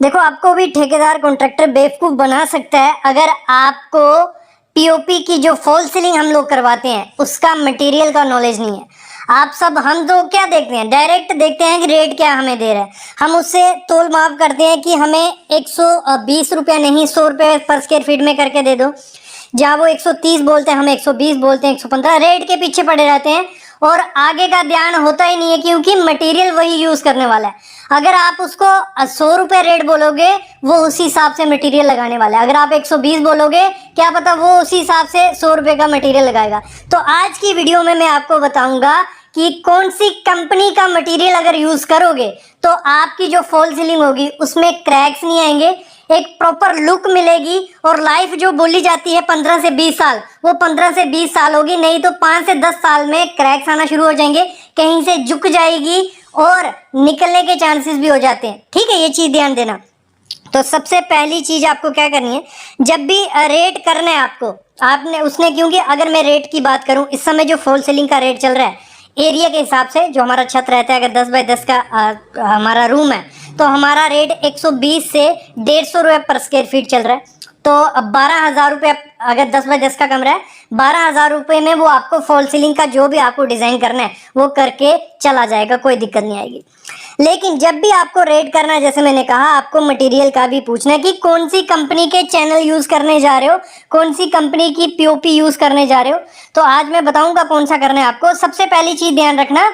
देखो, आपको भी ठेकेदार कॉन्ट्रैक्टर बेवकूफ बना सकता है अगर आपको पीओपी की जो फॉल सीलिंग हम लोग करवाते हैं उसका मटेरियल का नॉलेज नहीं है। आप सब हम तो क्या देखते हैं, डायरेक्ट देखते हैं कि रेट क्या हमें दे रहा है, हम उससे तोल माप करते हैं कि हमें 120 रुपया नहीं 100 रुपये पर स्क्वायर फीट में करके दे दो। जहाँ वो 130 बोलते हैं हम 120 बोलते हैं, 115, रेट के पीछे पड़े रहते हैं और आगे का ध्यान होता ही नहीं है क्योंकि मटेरियल वही यूज करने वाला है। अगर आप उसको 100 रुपये रेट बोलोगे वो उसी हिसाब से मटेरियल लगाने वाला है। अगर आप 120 बोलोगे क्या पता वो उसी हिसाब से 100 रुपये का मटेरियल लगाएगा। तो आज की वीडियो में मैं आपको बताऊंगा कि कौन सी कंपनी का मटेरियल अगर यूज करोगे तो आपकी जो फॉल सीलिंग होगी उसमें क्रैक्स नहीं आएंगे, एक प्रॉपर लुक मिलेगी और लाइफ जो बोली जाती है 15 से 20 साल, वो 15 से 20 साल होगी, नहीं तो 5 से 10 साल में क्रैक्स आना शुरू हो जाएंगे, कहीं से झुक जाएगी और निकलने के चांसेस भी हो जाते हैं। ठीक है, ये चीज ध्यान देना। तो सबसे पहली चीज आपको क्या करनी है, जब भी रेट करना है आपको, आपने उसने, क्योंकि अगर मैं रेट की बात करूं इस समय जो फॉल सीलिंग का रेट चल रहा है एरिया के हिसाब से, जो हमारा छत रहता है, अगर 10 बाय 10 का हमारा रूम है तो हमारा रेट 120 से 150 रुपये पर स्क्वायर फीट चल रहा है। तो अब 12,000 रुपये, अगर 10 बाय 10 का कमरा है 12,000 रुपये में वो आपको फॉल सीलिंग का जो भी आपको डिजाइन करना है वो करके चला जाएगा, कोई दिक्कत नहीं आएगी। लेकिन जब भी आपको रेट करना है, जैसे मैंने कहा, आपको मटेरियल का भी पूछना है कि कौन सी कंपनी के चैनल यूज करने जा रहे हो, कौन सी कंपनी की पीओपी यूज करने जा रहे हो। तो आज मैं बताऊंगा कौन सा करना है आपको। सबसे पहली चीज ध्यान रखना,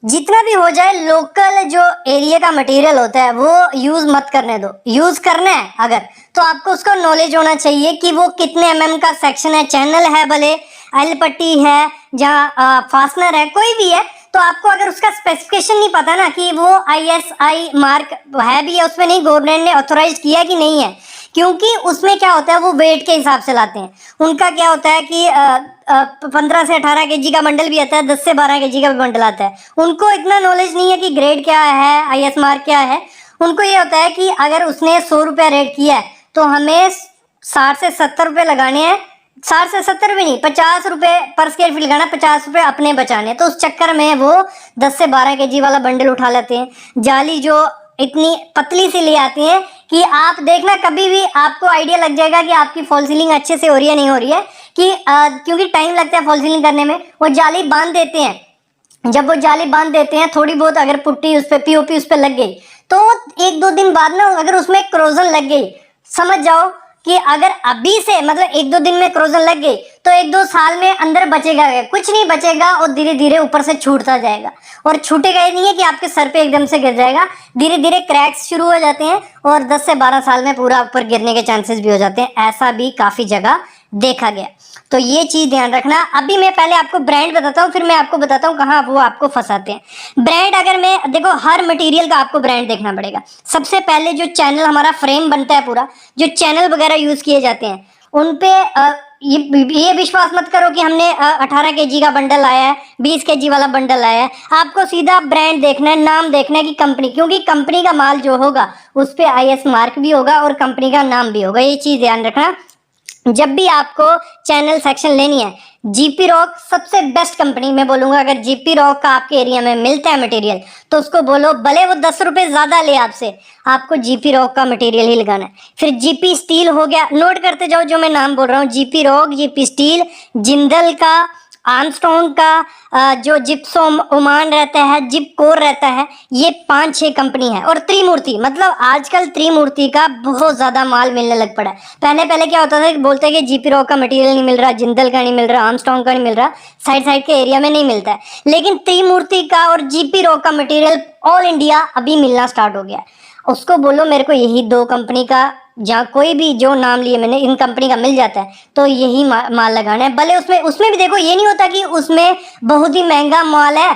जितना भी हो जाए लोकल जो एरिया का मटेरियल होता है वो यूज मत करने दो। यूज करना है अगर तो आपको उसका नॉलेज होना चाहिए कि वो कितने एमएम का सेक्शन है, चैनल है, भले एल पट्टी है, जहाँ फास्टनर है, कोई भी है, तो आपको अगर उसका स्पेसिफिकेशन नहीं पता ना कि वो आईएसआई मार्क है भी है उसमें, नहीं गवर्नमेंट ने ऑथोराइज किया कि नहीं है, क्योंकि उसमें क्या होता है वो वेट के हिसाब से लाते हैं। उनका क्या होता है कि 15 से 18 केजी का बंडल भी आता है, 10 से 12 केजी का भी बंडल आता है। उनको इतना नॉलेज नहीं है कि ग्रेड क्या है, आईएस मार्क क्या है। उनको ये होता है कि अगर उसने 100 रुपया रेट किया है तो हमें 60 से 70 रुपये लगाने हैं, 60 से 70 भी नहीं, 50 रुपये पर स्क्वायर फीट लगाना, 50 रुपये अपने बचाने। तो उस चक्कर में वो 10 से 12 केजी वाला बंडल उठा लेते हैं। जाली जो इतनी पतली सी ले आती हैं कि आप देखना कभी भी आपको आइडिया लग जाएगा कि आपकी फॉल सीलिंग अच्छे से हो रही है नहीं हो रही है, कि क्योंकि टाइम लगता है फॉल सीलिंग करने में। वो जाली बांध देते हैं, जब वो जाली बांध देते हैं थोड़ी बहुत अगर पुट्टी उस पर पीओपी उस पर लग गई तो 1-2 दिन बाद ना अगर उसमें क्रोजन लग गई, समझ जाओ कि अगर अभी से मतलब 1-2 दिन में क्रोजन लग गई तो 1-2 साल में अंदर बचेगा कुछ नहीं बचेगा और धीरे धीरे ऊपर से छूटता जाएगा। और छूटेगा ही नहीं है कि आपके सर पे एकदम से गिर जाएगा, धीरे धीरे क्रैक्स शुरू हो जाते हैं और 10 से 12 साल में पूरा ऊपर गिरने के चांसेस भी हो जाते हैं। ऐसा भी काफी जगह देखा गया। तो ये चीज ध्यान रखना। अभी मैं पहले आपको ब्रांड बताता हूँ, फिर मैं आपको बताता हूँ कहाँ वो आपको फंसाते हैं। ब्रांड, अगर मैं देखो, हर मटेरियल का आपको ब्रांड देखना पड़ेगा। सबसे पहले जो चैनल हमारा फ्रेम बनता है, पूरा जो चैनल वगैरह यूज किए जाते हैं उन पे ये विश्वास मत करो कि हमने 18 केजी का बंडल लाया है, 20 केजी वाला बंडल लाया है। आपको सीधा ब्रांड देखना है, नाम देखना है कि कंपनी, क्योंकि कंपनी का माल जो होगा उस पे आईएस मार्क भी होगा और कंपनी का नाम भी होगा। ये चीज ध्यान रखना। जब भी आपको चैनल सेक्शन लेनी है, जीपी रॉक सबसे बेस्ट कंपनी मैं बोलूंगा। अगर जीपी रॉक का आपके एरिया में मिलता है मटेरियल तो उसको बोलो, भले वो 10 रुपए ज्यादा ले आपसे, आपको जीपी रॉक का मटेरियल ही लगाना है। फिर जीपी स्टील हो गया, नोट करते जाओ जो मैं नाम बोल रहा हूँ, GP rock, GP steel, Jindal का, आर्मस्ट्रॉन्ग का, जो जिप्सम ओमान रहता है, जिप कोर रहता है, ये 5-6 कंपनी है। और त्रिमूर्ति, मतलब आजकल त्रिमूर्ति का बहुत ज्यादा माल मिलने लग पड़ा है। पहले क्या होता था कि बोलते हैं कि जीपी रॉक का मटेरियल नहीं मिल रहा, जिंदल का नहीं मिल रहा, आर्मस्ट्रॉन्ग का नहीं मिल रहा, साइड के एरिया में नहीं मिलता है। लेकिन त्रिमूर्ति का और जीपी रॉक का मटेरियल ऑल इंडिया अभी मिलना स्टार्ट हो गया है। उसको बोलो मेरे को यही 2 कंपनी का, जहाँ कोई भी जो नाम लिए मैंने, इन कंपनी का मिल जाता है तो यही माल लगाना है। भले उसमें भी देखो, ये नहीं होता कि उसमें बहुत ही महंगा माल है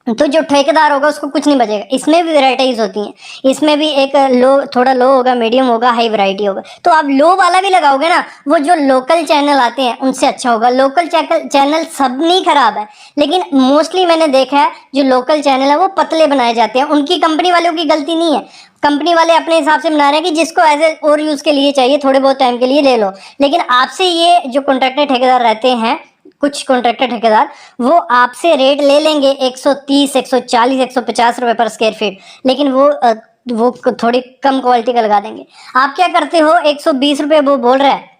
तो जो ठेकेदार होगा उसको कुछ नहीं बचेगा। इसमें भी वैराइटीज होती हैं, इसमें भी एक लो, थोड़ा लो होगा, मीडियम होगा, हाई वैरायटी होगा। तो आप लो वाला भी लगाओगे ना, वो जो लोकल चैनल आते हैं उनसे अच्छा होगा। लोकल चैनल सब नहीं खराब है, लेकिन मोस्टली मैंने देखा है जो लोकल चैनल है वो पतले बनाए जाते हैं। उनकी कंपनी वालों की गलती नहीं है, कंपनी वाले अपने हिसाब से बना रहे हैं कि जिसको ऐसे और यूज के लिए चाहिए, थोड़े बहुत टाइम के लिए ले लो। लेकिन आपसे ये जो कॉन्ट्रैक्टर ठेकेदार रहते हैं, कुछ कॉन्ट्रैक्टर ठेकेदार, वो आपसे रेट ले लेंगे 130, 140, 150 रुपए पर स्क्वायर फीट, लेकिन वो वो थोड़ी कम क्वालिटी का लगा देंगे। आप क्या करते हो, 120 रुपये वो बोल रहा है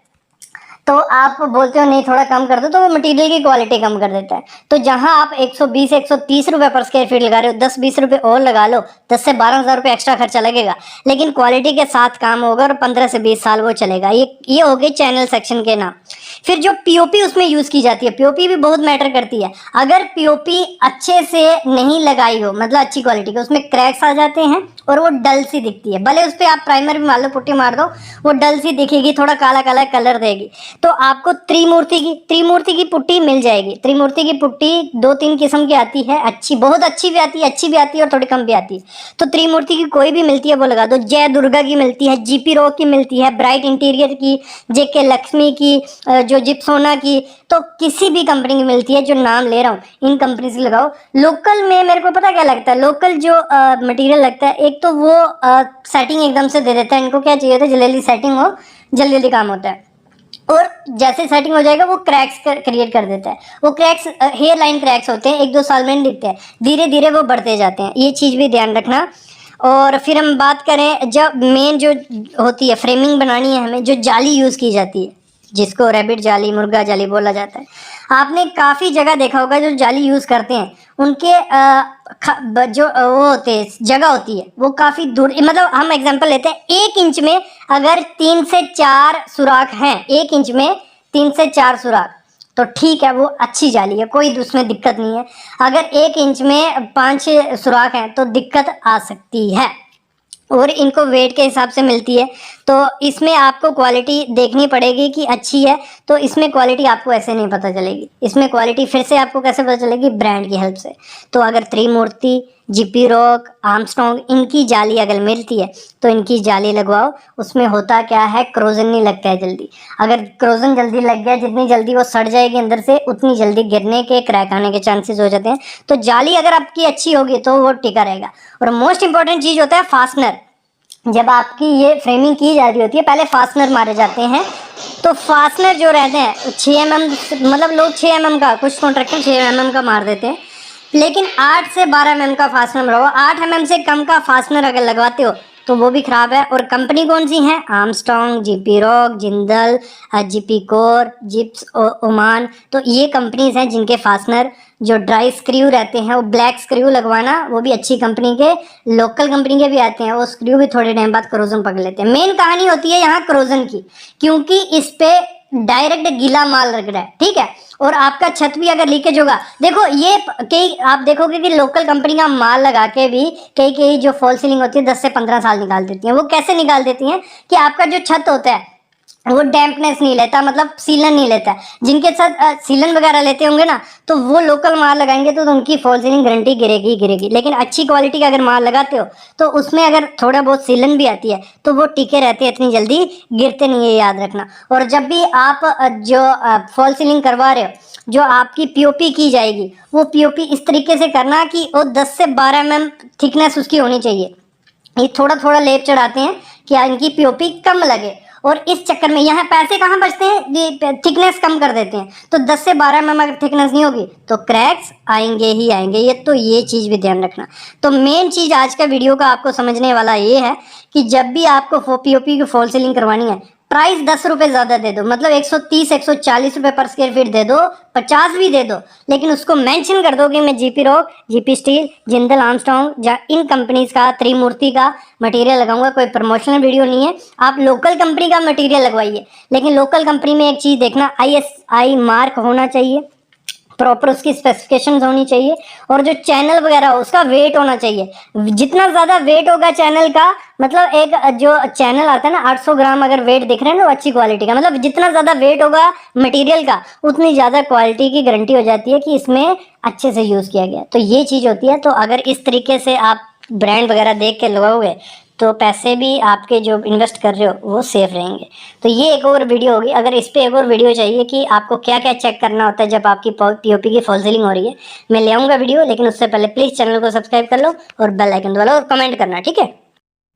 तो आप बोलते हो नहीं थोड़ा कम कर दो, तो वो मटेरियल की क्वालिटी कम कर देता है। तो जहां आप 120 130 रुपए पर स्क्वायर फीट लगा रहे हो, 10-20 रुपए और लगा लो, 10 से 12,000 रुपए एक्स्ट्रा खर्चा लगेगा, लेकिन क्वालिटी के साथ काम होगा और 15 से 20 साल वो चलेगा। ये हो गई चैनल सेक्शन के नाम। फिर जो पीओपी उसमें यूज की जाती है, पीओपी भी बहुत मैटर करती है। अगर पीओपी अच्छे से नहीं लगाई हो, मतलब अच्छी क्वालिटी की, उसमें क्रैक्स आ जाते हैं और वो डल सी दिखती है। भले उस पर आप प्राइमर भी मार लो, पुट्टी मार दो, वो डल सी दिखेगी, थोड़ा काला काला कलर देगी। तो आपको त्रिमूर्ति की पुट्टी मिल जाएगी। त्रिमूर्ति की पुट्टी 2-3 किस्म की आती है, अच्छी, बहुत अच्छी भी आती है, अच्छी भी आती है और थोड़ी कम भी आती है। तो त्रिमूर्ति की कोई भी मिलती है वो लगा दो। जय दुर्गा की मिलती है, जीपी रॉक की मिलती है, ब्राइट इंटीरियर की, जेके लक्ष्मी की, जो जिप्सोना की, तो किसी भी कंपनी की मिलती है। जो नाम ले रहा हूँ इन कंपनी से लगाओ। लोकल में मेरे को पता क्या लगता है, लोकल जो मटेरियल लगता है, एक तो वो सेटिंग एकदम से दे देता है। इनको क्या चाहिए था, जल्दी सेटिंग हो, जल्दी जल्दी काम होता है। और जैसे सेटिंग हो जाएगा वो क्रैक्स क्रिएट कर देता है। वो क्रैक्स हेयर लाइन क्रैक्स होते हैं, 1-2 साल में नहीं दिखते हैं, धीरे धीरे वो बढ़ते जाते हैं। ये चीज़ भी ध्यान रखना। और फिर हम बात करें, जब मेन जो होती है फ्रेमिंग बनानी है हमें, जो जाली यूज़ की जाती है, जिसको रैबिट जाली, मुर्गा जाली बोला जाता है, आपने काफ़ी जगह देखा होगा जो जाली यूज़ करते हैं, उनके जो वो होते हैं, जगह होती है वो काफ़ी दूर, मतलब हम एग्जांपल लेते हैं, 1 इंच में अगर 3 से 4 सुराख हैं, 1 इंच में 3 से 4 सुराख, तो ठीक है, वो अच्छी जाली है, कोई उसमें दिक्कत नहीं है। अगर 1 इंच में 5-6 सुराख हैं तो दिक्कत आ सकती है। और इनको वेट के हिसाब से मिलती है, तो इसमें आपको क्वालिटी देखनी पड़ेगी कि अच्छी है। तो इसमें क्वालिटी आपको ऐसे नहीं पता चलेगी। इसमें क्वालिटी फिर से आपको कैसे पता चलेगी, ब्रांड की हेल्प से। तो अगर त्रिमूर्ति, जीपी रॉक, आर्मस्ट्रॉन्ग, इनकी जाली अगर मिलती है तो इनकी जाली लगवाओ। उसमें होता क्या है, क्रोजन नहीं लगता है जल्दी। अगर क्रोजन जल्दी लग गया, जितनी जल्दी वो सड़ जाएगी अंदर से, उतनी जल्दी गिरने के, क्रैक आने के चांसेस हो जाते हैं। तो जाली अगर आपकी अच्छी होगी तो वो टिका रहेगा। और मोस्ट इंपॉर्टेंट चीज़ होता है फास्टनर। जब आपकी ये फ्रेमिंग की जा रही होती है, पहले फास्टनर मारे जाते हैं। तो फास्टनर जो रहते हैं 6 mm, मतलब लोग 6 mm का, कुछ कॉन्ट्रैक्टर 6 mm का मार देते हैं, लेकिन 8 से 12 mm का फास्टनर लगाओ। 8 mm से कम का फास्टनर अगर लगवाते हो तो वो भी खराब है। और कंपनी कौन सी है, Armstrong, Gyproc, Jindal, Gypcore, जिप्स, ओमान, तो ये कंपनीज हैं जिनके फास्टनर जो ड्राई स्क्रू रहते हैं, वो ब्लैक स्क्रू लगवाना, वो भी अच्छी कंपनी के, लोकल कंपनी के भी आते हैं, वो स्क्रू भी थोड़े टाइम बाद करोजन पकड़ लेते हैं। मेन कहानी होती है यहाँ करोजन की, क्योंकि इस पे डायरेक्ट गीला माल लग रहा है, ठीक है। और आपका छत भी अगर लीकेज होगा, देखो ये कई आप देखोगे कि लोकल कंपनी का माल लगा के भी कई जो फॉल सीलिंग होती है 10 से 15 साल निकाल देती हैं। वो कैसे निकाल देती हैं कि आपका जो छत होता है वो डैम्पनेस नहीं लेता, मतलब सीलन नहीं लेता। जिनके साथ सीलन वगैरह लेते होंगे ना, तो वो लोकल माल लगाएंगे तो उनकी फॉल सीलिंग गारंटी गिरेगी ही गिरेगी। लेकिन अच्छी क्वालिटी का अगर माल लगाते हो तो उसमें अगर थोड़ा बहुत सीलन भी आती है तो वो टिके रहते हैं, इतनी जल्दी गिरते नहीं है, याद रखना। और जब भी आप जो फॉल सीलिंग करवा रहे हो, जो आपकी पीओपी की जाएगी, वो पीओपी इस तरीके से करना कि वो 10 से 12 mm थिकनेस उसकी होनी चाहिए। ये थोड़ा थोड़ा लेप चढ़ाते हैं कि इनकी पीओपी कम लगे, और इस चक्कर में यहाँ पैसे कहाँ बचते हैं, थिकनेस कम कर देते हैं। तो 10 से 12 mm अगर थिकनेस नहीं होगी तो क्रैक्स आएंगे ही आएंगे। ये चीज़ भी ध्यान रखना। तो मेन चीज़ आज का वीडियो का आपको समझने वाला ये है कि जब भी आपको पीओपी की फॉल सीलिंग करवानी है, प्राइस 10 रुपये ज़्यादा दे दो, मतलब 130-140 रुपये पर स्क्वायर फीट दे दो, 50 भी दे दो, लेकिन उसको मेंशन कर दो कि मैं GP rock, GP steel, Jindal, Armstrong, इन कंपनीज का, त्रिमूर्ति का मटेरियल लगाऊंगा। कोई प्रमोशनल वीडियो नहीं है। आप लोकल कंपनी का मटेरियल लगवाइए, लेकिन लोकल कंपनी में एक चीज़ देखना, ISI मार्क होना चाहिए, प्रॉपर उसकी स्पेसिफिकेशंस होनी चाहिए, और जो चैनल वगैरह हो उसका वेट होना चाहिए। जितना ज़्यादा वेट होगा चैनल का, मतलब एक जो चैनल आता है ना 800 ग्राम अगर वेट दिख रहे हैं ना, अच्छी क्वालिटी का, मतलब जितना ज़्यादा वेट होगा मटेरियल का उतनी ज़्यादा क्वालिटी की गारंटी हो जाती है कि इसमें अच्छे से यूज़ किया गया। तो ये चीज़ होती है। तो अगर इस तरीके से आप ब्रांड वगैरह देख के लगाओगे तो पैसे भी आपके जो इन्वेस्ट कर रहे हो वो सेफ रहेंगे। तो ये एक और वीडियो होगी। अगर इस पे एक और वीडियो चाहिए कि आपको क्या क्या चेक करना होता है जब आपकी पीओपी की फॉल सीलिंग हो रही है, मैं ले आऊँगा वीडियो, लेकिन उससे पहले प्लीज़ चैनल को सब्सक्राइब कर लो और बेल आइकन दबा लो और कमेंट करना, ठीक है।